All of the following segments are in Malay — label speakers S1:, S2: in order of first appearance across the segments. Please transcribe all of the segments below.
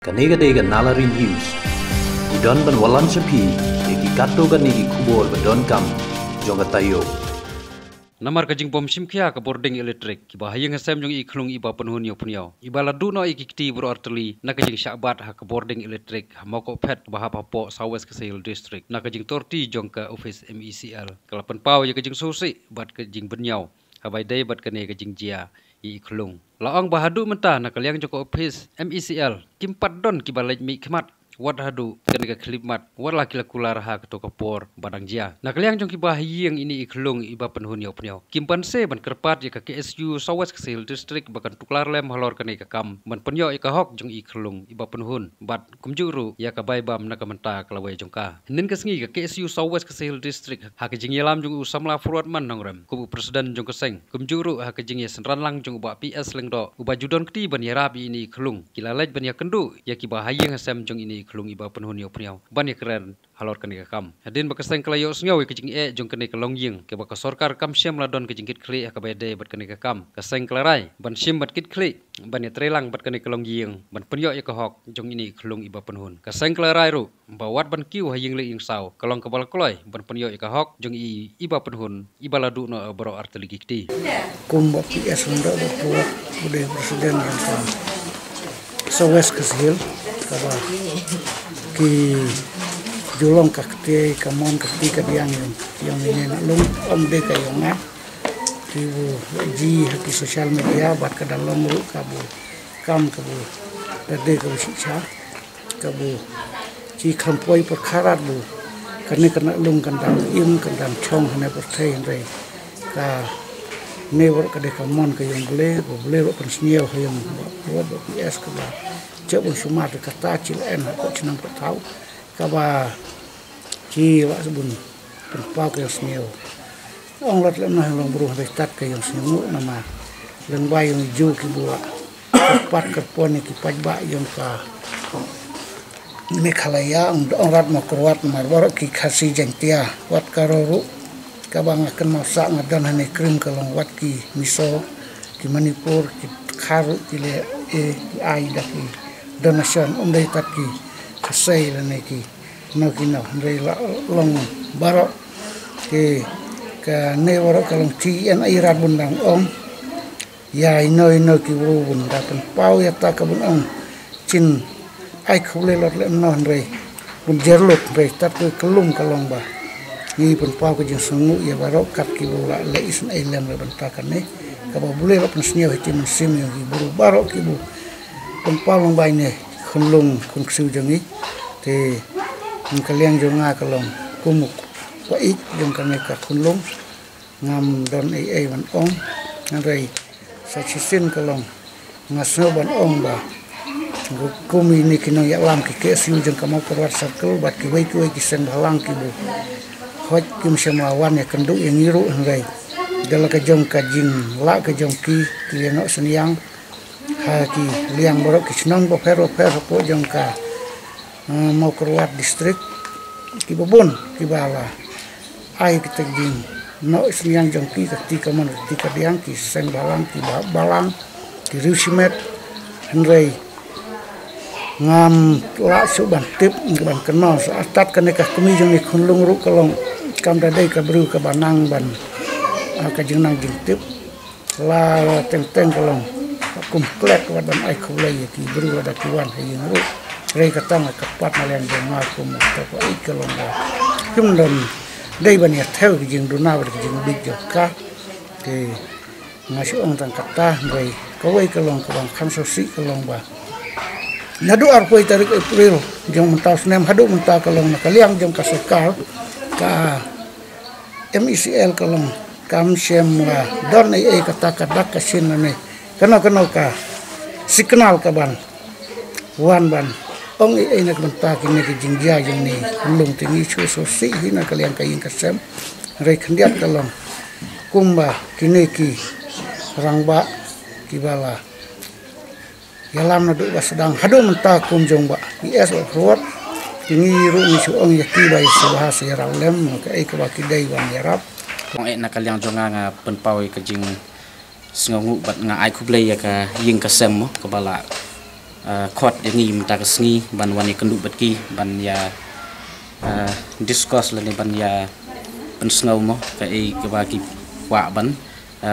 S1: Kanega nalari news. Idon ban walan sapi, eki kato ganigi kubor badon kam, jonga tayo.
S2: Namar kajing bom simkia ke boarding elektrik ki bahayang hasam jong ikhlung iba penhun yo punyo iba ladu no ikikti bro arteli na kajing syabat ha ke boarding elektrik moko pet bahapa po Southwest Kesehil district na kajing torti jong ke office MECL kalapan pau ya kajing susi bat kajing benyau habai dai bat kene kajing jia ikhlung laong bahadu mentah na kaliang jong ke office MECL kimpat don ki balai mi khmat wat hadu kene ka klimat wat laki lakular ha ke to kapor badang jia na kaliang jong ki bahayang ini ikhlung iba penhun yo punyo kimpan se ban kerpat ya ka KSU Southwest Kesehil district bakan tuklar lem halor kene ka kam ban penyo ka hok jong ikhlung iba penhun bat kumjuru ya ka baibam na ka menta kalawai jong ka nin ka sngi ka KSU Southwest Kesehil district ha ka jing yalam jong usamla furat man nongrem ku presiden jong keseng kumjuru ha ka jing ya senran lang jong ba PS lengdo uba judon kti ban ya rabi ini ikhlung kilalaj ban ya kendu ya ki bahayang hasam jong ini kelung iba penhun yo pniau ban ya keren halor kene ka kam hadin bakaseng kelayo sngaw ke jing jong kene ka longying ke baka sorkar kam syam ladon ke jingkit kli ka bede bat kene ka kam kaseng kelarai ban syam bat kit kli ban ya trelang bat kene ka longying ban penyo ya ka hok jong ini kelung iba penhun kaseng kelarai ru bawat ban kiu haying le ing saw kalong ka bal kloy ban penyo ya ka hok jong iba penhun iba ladu no bro arteli kti
S3: kumba PS ndo buat bude presiden yang kam Southwest Kesehil kaba ki julong kakti kamon kakti kadiang yang ini lung de kayonga ki ji haki sosial media bat ka dalam ru kabu kam kabu dade kabu siksa kabu ji khampoi perkara bu kena lung kandang im kandang chong hane perthai re ka never ka de kamon kayong boleh pensniau hayang buat PS ka cek pun sumat kata cilen aku cenang tahu kaba ci wa sebun tempat yang seniau ong lat lemah long buruh bestat ke yang seniau nama lengbai yang hijau ki buat tepat kerpon ki pajba yang ka Meghalaya ong rat makrwat marbor ki khasi jengtia wat karoru kabang akan masak ngadan hane krim kalong wat ki miso ki Manipur ki kharu ki le ki ai daki donation umdai taki kasai lane ki no ndai long barok ke ka ne warok kalong ti en airat bundang om ya ino ki bun dapan pau ya ta ka bun om chin ai khule lot le no ndai bun jerlot re tat ke kelum kalong ba ni pun pau ke jeng sungu ya barok kat ki bula le isen ailam le bantakan ne ka ba bule lo pensnio hiti mensim yang buru barok ki bu pempal long bay ne khunlung khung siu jangi te kaliang jonga kalong kumuk wa ik jong kane ka khunlung ngam don ai wan ong ngai sa chisin kalong ngaso ban ong ba kumi ni kino ya lam ki KSU jong kamau perwat circle bat ki wei ki sen balang ki bu hot kim semawan ya kenduk yang ngiru ngai dala ka jong ka jing la ka jong ki liang seniang haki liang borok kisnong bo pero po jongka mau keluar distrik ki bobon ki bala ai kita jing no seniang jongki ketika man ketika diang ki seng balang ki balang ki rusimet henrei ngam la suban tip ban kenal saat kaneka kumi jong ni khunlung ru kalong kam dadai ka bru ka banang ban ka jeng nang jing tip la teng kalong komplek wadan ai khulai ki bru wada kiwan hayin ru rei katang kapat malen jema kum to ko ikalong da kimdon dei ban ya theu ki jing duna wada ki jing big joka ke ngasu ong tang kata rei ko wei kalong ka bang kham so si kalong ba nadu arpoi tarik April jong mentas nem hadu menta kalong na kaliang jong kasokal ka MECL kalong kam syem don ai kata kadak kasin ne kena ka signal ka ban wan ban ong ai nak menta kini ke jingja jeng ni belum tinggi chu so si hina kalian kain kasem rei khendiat kalong kumba kini ki rangba ki bala yalam nadu ba sedang hadu menta kum jong ba PS ruat kini ru ni su ong yaki bai sebahasa ya lem ka ai ka ba ki dai ban yarap
S4: ong ai nak kalian jonga nga penpau ke jing sengongu bat nga ai kublai ya ka ying kasem mo kabala khot yang ngi mta ka sngi ban wani kendu betki ban ya discuss lani ban ya pensngau mo ka ke bagi wa ban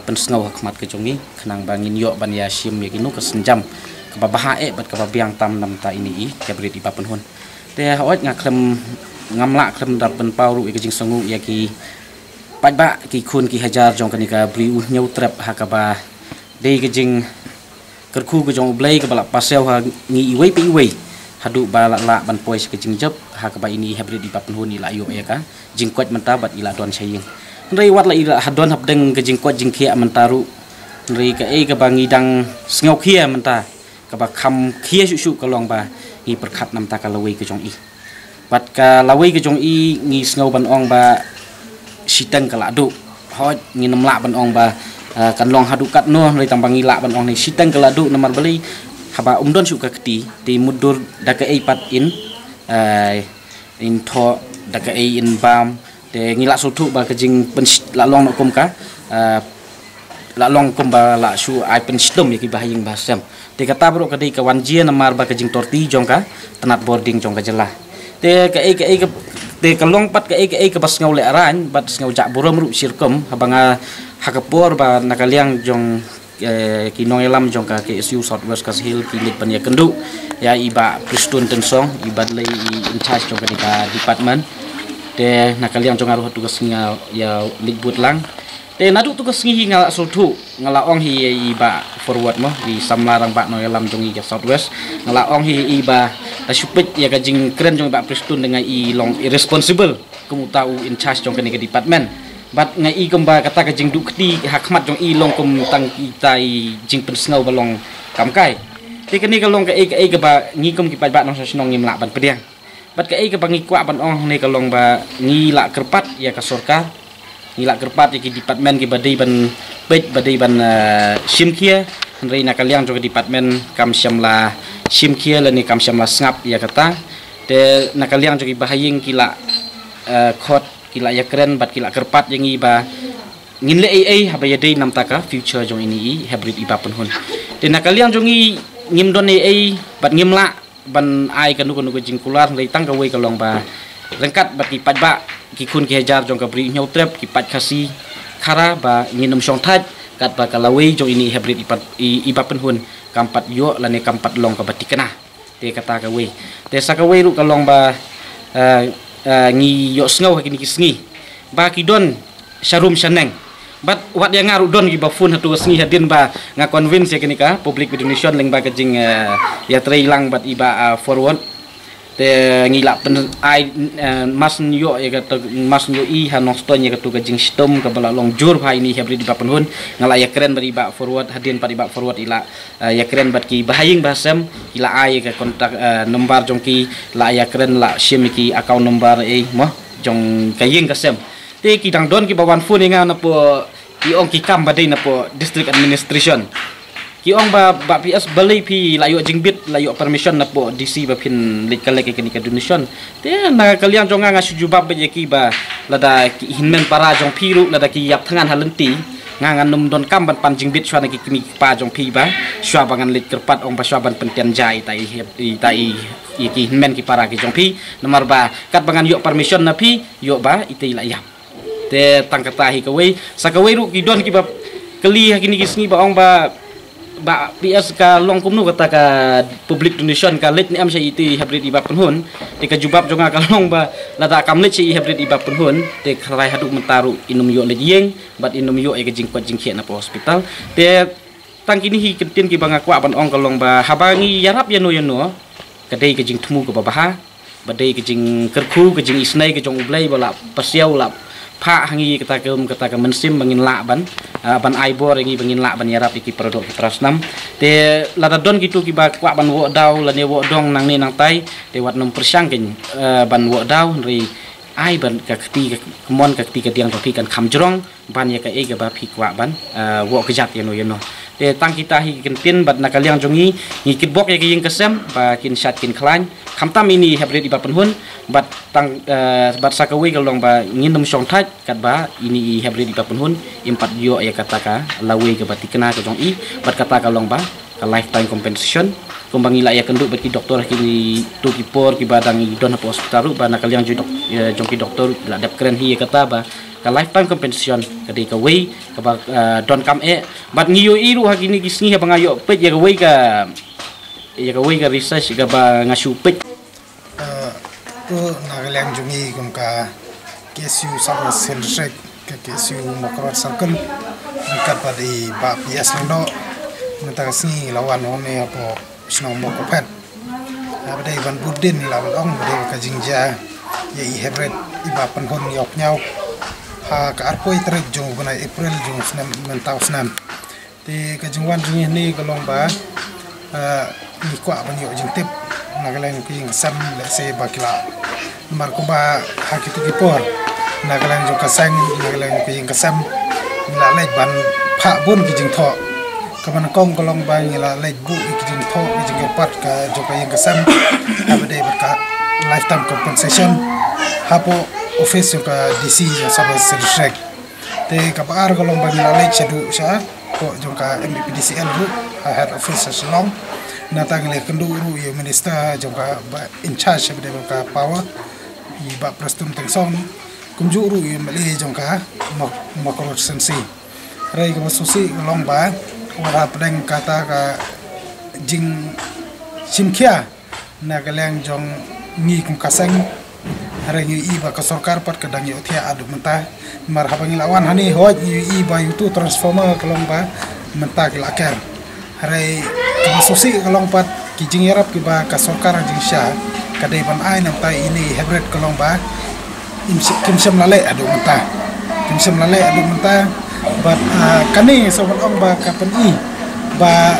S4: pensngau hakmat ke jongi khnang bangin yo ban ya sim ya kinu ka senjam ka baha bat ka biang tam nam ta ini ke beri di papen hun te hawat ngaklem ngamla klem dap pen pau ru ke jing songu ya ki pajba ki khun ki hajar jong kanika bri u nyau trap hakaba dei ke jing kerku ke jong blai ke balak pasel ha ngi iwei pe iwei hadu balak la ban pois ke jing jep hakaba ini habri di papen hun ila yo ya ka jing kwat mentabat ila don saying rei wat la ila hadon hab deng ke jing kwat jing khia mentaru rei ke ke bangi dang sngo khia menta ka ba kham khia su ka long ba ngi perkhat nam ta ka lawei ke jong i bat ka lawei ke jong i ngi sngo ban ong ba siteng kala du hot ngi nam la ban ong ba kan long hadu kat no rei tambang ngi la ban ong ni siteng kala du namar beli haba umdon su ka kti ti mudur da ka ei pat in tho da ka ei in bam te ngi la su thu ba ka jing pen la long no kum ka la long kum ba la su ai pen stom ya ki bahaying basam te kata bro ka dei ka wanjia namar ba ka jing torti jong ka tenat boarding jong ka jelah te ka long pat ka bas ngau le aran bat ngau jak buram ru sirkum habanga hakapor ba nakaliang jong ki nongelam jong ka ke SU Southwest Kashil ki lit pan ya kendu ya iba pristun tensong iba le in charge jong ka department te nakaliang jong aru tugas nga ya libut lang te nadu tugas ngi ngala sultu ngala ong hi iba forward mo di samlarang ba nongelam jong i Southwest ngala ong hi iba supit ya kajing keren jong ba pristun dengan i long irresponsible kamu tahu in charge jong ke department bat ngai i kemba kata kajing dukti hakmat jong i long kum tang kita i jing pensngau balong kamkai te kani ka long ka ke ba ngi kum ki pa ba nong snong ngim la ban pediang bat ka ke ba ngi kwa ban ong ne ka long ba ngi la kerpat ya ka sorka ngi la kerpat ya ki department ki badai ban bet badai ban simkia rei nakaliang jong department kam syamla simkia lani kam syamla ngap ya kata te nakaliang jong bahaying kila khot kila ya keren bat kila kerpat yang iba ngin le ai habaya dei nam taka future jong ini hybrid iba pen hun te nakaliang jong i ngim don ai bat ngim la ban ai kanu jing kular rei tang ka wei ka long ba rengkat bat ki pajba ki khun ki hajar jong ka bri nyau trap ki paj khasi khara ba nginum song thaj kat ba kalawei jong ini hybrid iba pen hun kampat yo lane kampat long ka batikana te kata ka wei te sakawei ru ka long ba ngi yo sngo hakini kisngi ba ki don sharum shaneng bat wat yang ngaru don gi ba fun hatu sngi hadin ba nga convince ya kenika public donation leng ba kajing ya trailang bat iba forward te ngi la pen ai mas yo ya ka mas yo i hanong ston ya ka tu kajing stom ka bala long jur ha ini habri di ba penhun ngala ya keren bari ba forward hadin pa di ba forward ila ya keren bat ki bahaying basam ila ai ka kontak nomor jongki la ya keren la shimiki account number mo jong kaying kasem te ki dang don ki bawan phone nga na po ki ong ki kam badai na po district administration ki ong ba PS balai pi layo jingbit layo permission na po DC ba pin likale ke ni ka donation te na kalian jong nga sujubab ba ki ba lada ki hinmen para jong piru lada ki yap thangan halenti ngangan num don kam ban pan jingbit shwa na ki kimi pa jong pi ba shwa bangan lit kerpat ong ba shwa ban pentian jai tai ki hinmen ki para ki jong pi nomor ba kat bangan yo permission na pi yo ba itei la yap te tangkatahi kawei sakawei ru ki don ki ba keli hakini kisngi ba ong ba PS ka long kumnu kata ka public donation ka lit ni am syai iti hybrid iba penhun te ka jubab jonga ka long ba lada kam lit syai hybrid iba penhun te kharai hadu mentaru inum yo lit yeng bat inum yo e ka jingkwat jingkhia na po hospital te tang kini hi kentin ki banga kwa ban ong ka long ba habangi yarap ya no kadai ka jing thmu ka baha badai ka jing kerku ka jing isnai ka jong ublai bala pasiau la pha hangi kata ka mensim bangin la ban aibor ngi bangin la ban yarap iki produk prasnam te lada don gitu ki ba kwa ban wo daw la ne wo dong nang ni nang tai te wat nom persyang ken ban wo daw ri ai ban ka kti kemon ka kti ka tiang topi kan khamjrong ban ya ka e ga ba phi kwa ban wo kejat yeno te tang kita hi kentin bat nakaliang jongi ngikit bok ya king kesem ba kin shat kin klan khamtam ini hybrid iba penhun bat tang bat sakawi kalong ba nginum song thaj kat ba ini hybrid iba penhun impat yo ya kataka lawe ke batikena ke jong i bat kata kalong ba ka lifetime compensation kumbang ila ya kenduk bagi doktor kini tu kipor ki badang i don apa hospital ba nak kalian jongki doktor la dap keren hi kata ba ka lifetime compensation kadi ka wei ka ba don kam bat ngiyo iru hakini kisni ha bangayo pet ya ka wei ka research ka ba ngasu pet
S3: tu nak kalian jongi kum ka KSU sama selrek ke KSU Mokrot Circle dekat pada ba PS lendo mentang sini lawan hone apa snow mokopet apa dai ban budin lawan ong dai ka jingja ya I hebret iba penhon yok nyau ha ka arpoi trek jong bana April jong senam mentau senam te ka jingwan jing ni kalong ba ni kwa ban yok jing tip nagalang king sam le se bakila mar ko ba ha kitu kipor nagalang jo kasang nagalang king kasam la lej ban pha bun ki jing tho kaman kong kolong ba ngila lej bu ki jing tho ki jing pat ka jo ka yang kasam abade berka lifetime compensation hapo office ka DC ya sabas sedrek te ka par kolong ba ngila lej sedu sha ko jo ka MPDCL bu head office salong natang le kenduru ya minister jo ka in charge abade ka power I ba prestum tengsong kumjuru ya male jo ka Mokrot sensi rai ka susi kolong ba wala pedang kata ka jing simkia na galeng jong ngi kum kaseng harangi iba ka sarkar pat kadang yo thia adu menta marhabangi lawan hani hoj iba yutu transformer kalong ba menta kilaker harai ka susi kalong pat ki jing yarap ki ba ka sarkar jing sha kadai ban ai nam tai ini hebret kalong ba kim sem lale adu menta but kani sobat ong ba kapan I ba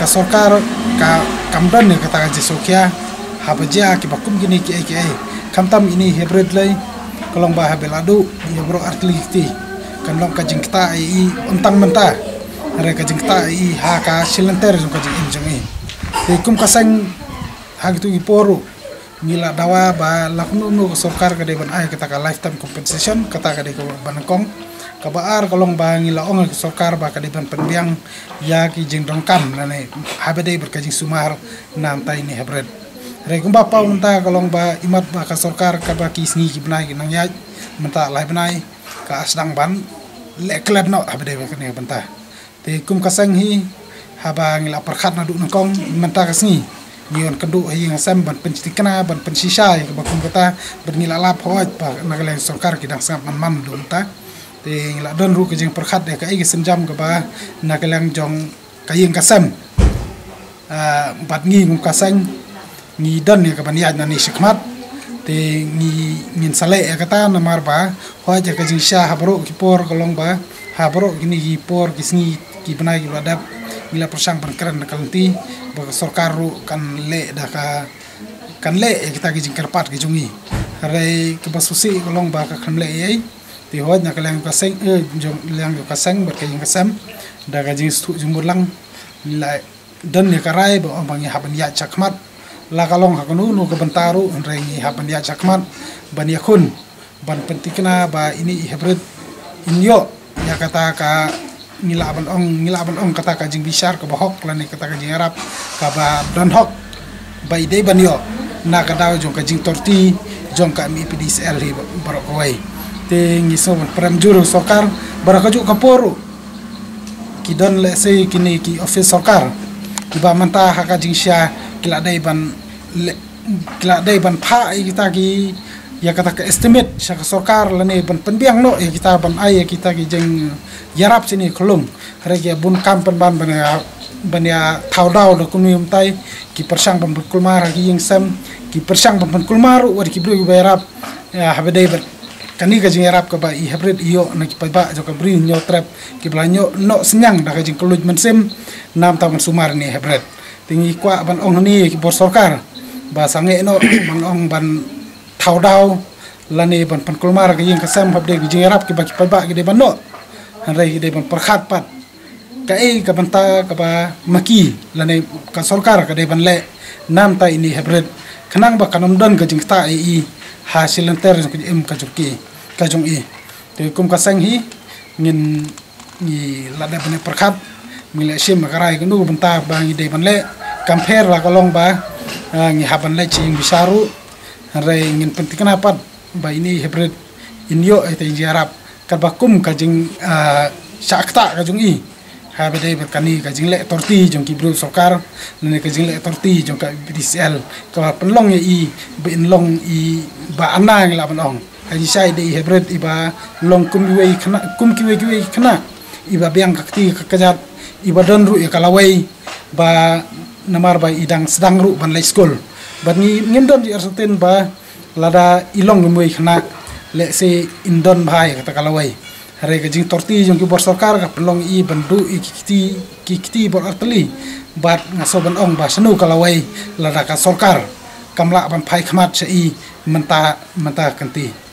S3: ka sarkar ka kamdan ni kata jisokia habaja ki bakum gini ki kamtam ini hybrid lai kolong ba habeladu ya bro artlikti kan long ka jingta I untang menta are ka jingta I ha ka silenter jong ka jing injang I kum kasang ha gitu I poru mila dawa ba laknu no sarkar ka deban ai kata ka lifetime compensation kata ka de ko banakong kabar kolong ba ngila ong sarkar ba ka deban penbiang ya ki jing dongkam nane habade berkajing sumar nam tai ni hebred re kumba pa unta kolong ba imat ba ka sarkar ka ba ki sngi ki benai nang ya menta lai benai ka asdang ban le klad no habade ba ka ne benta te kum kasang hi haba ngila perkhat na du nangkong menta ka sngi ngion kedu hi ngasam ban pencikna ban pensisai ka ba kum kata bernila lap hoj ba nagaleng sarkar ki dang sam man du menta te ngila don ru ke jing perkhat de ka igi senjam ka ba nagalang jong kayeng kasam bat ngi ngum kasang ngi don ne ka ban ya na ni shikmat te ngi ngin sale ya kata na mar ba hoja ka jing sha habro ki por kolong ba habro gini ki por ki sngi ki banai ki badap ngila persang ban keren na kalenti ba sarkar ru kan le da ka kan le kita ki jing kerpat ki jungi hare ke basusi kolong ba ka kan le ai ti hoj na kalang ka seng jong lang ka seng ber ka jing kasam da ka jing stu jumur lang la dan ne karai ba bang ya haban ya chakmat la kalong ha kanu no ka bantaru rengi haban ya chakmat ban ya kun ban pentikna ba ini hybrid inyo ya kata ka ngilaban ong kata ka jing bisar ka bahok lan kata ka jing arab ka ba don hok ba ide ban yo na ka daw jong ka jing torti jong ka MPDCL hi barok wai te ngiso pram juru sarkar barakaju kaporu kidon le sei kini ki office sarkar iba manta haka jing sha kila dai ban pha kita ki ya kata ka estimate sha sarkar lane ban penbiang no ya kita ban ai kita ki jeng yarap sini kelung rege bun kam ban ya thau daw do kunum tai ki persang ban kulmar ki yeng sam ki persang ban kulmar war ki bru bayarap ya habedai kani ka jing arab ka ba I hybrid iyo na ki pa jo ka brin nyo trap ki blanyo no senyang da ka jing keluj mensem nam ta sumar ni hybrid tingi kwa ban ong ni ki bor sarkar ba sange no ban ong ban thau daw lani ban pan kulmar ka jing kasam habde ki jing arab ki ba ki de ban no hanrai ki de ban perkhat pat ka ka banta ka ba maki lani ka sarkar ka de ban le nam ta ini hybrid kanang ba kanam don ka jing ta I hasil enter ka em ka jong I te kum ka sang hi ngin ni lada bane perkhat mile sim makarai kenu bentar bang ide banle compare la kolong ba ngi haban le cing bisaru re ngin penting kenapa ba ini hybrid inyo ite jarap kabakum kajing sakta kajung i ha bede berkani kajing le torti jong kibru sokar ne kajing le torti jong ka BDCL ka penlong i bin long i ba ana ngi la penlong haji sai de hybrid iba long kumkiwe khana iba biang kakti kakajat iba don ru ya kalawai ba namar ba idang sedang ru ban lai school ban ni ngindon di arsaten ba lada ilong ngumui khana le se indon bhai kata kalawai hare ka jing torti jong ki bor sarkar ka pelong i bandu i kiti bor artli bat ngaso ban ong ba senu kalawai lada ka sarkar kamla ban phai khmat se i menta kanti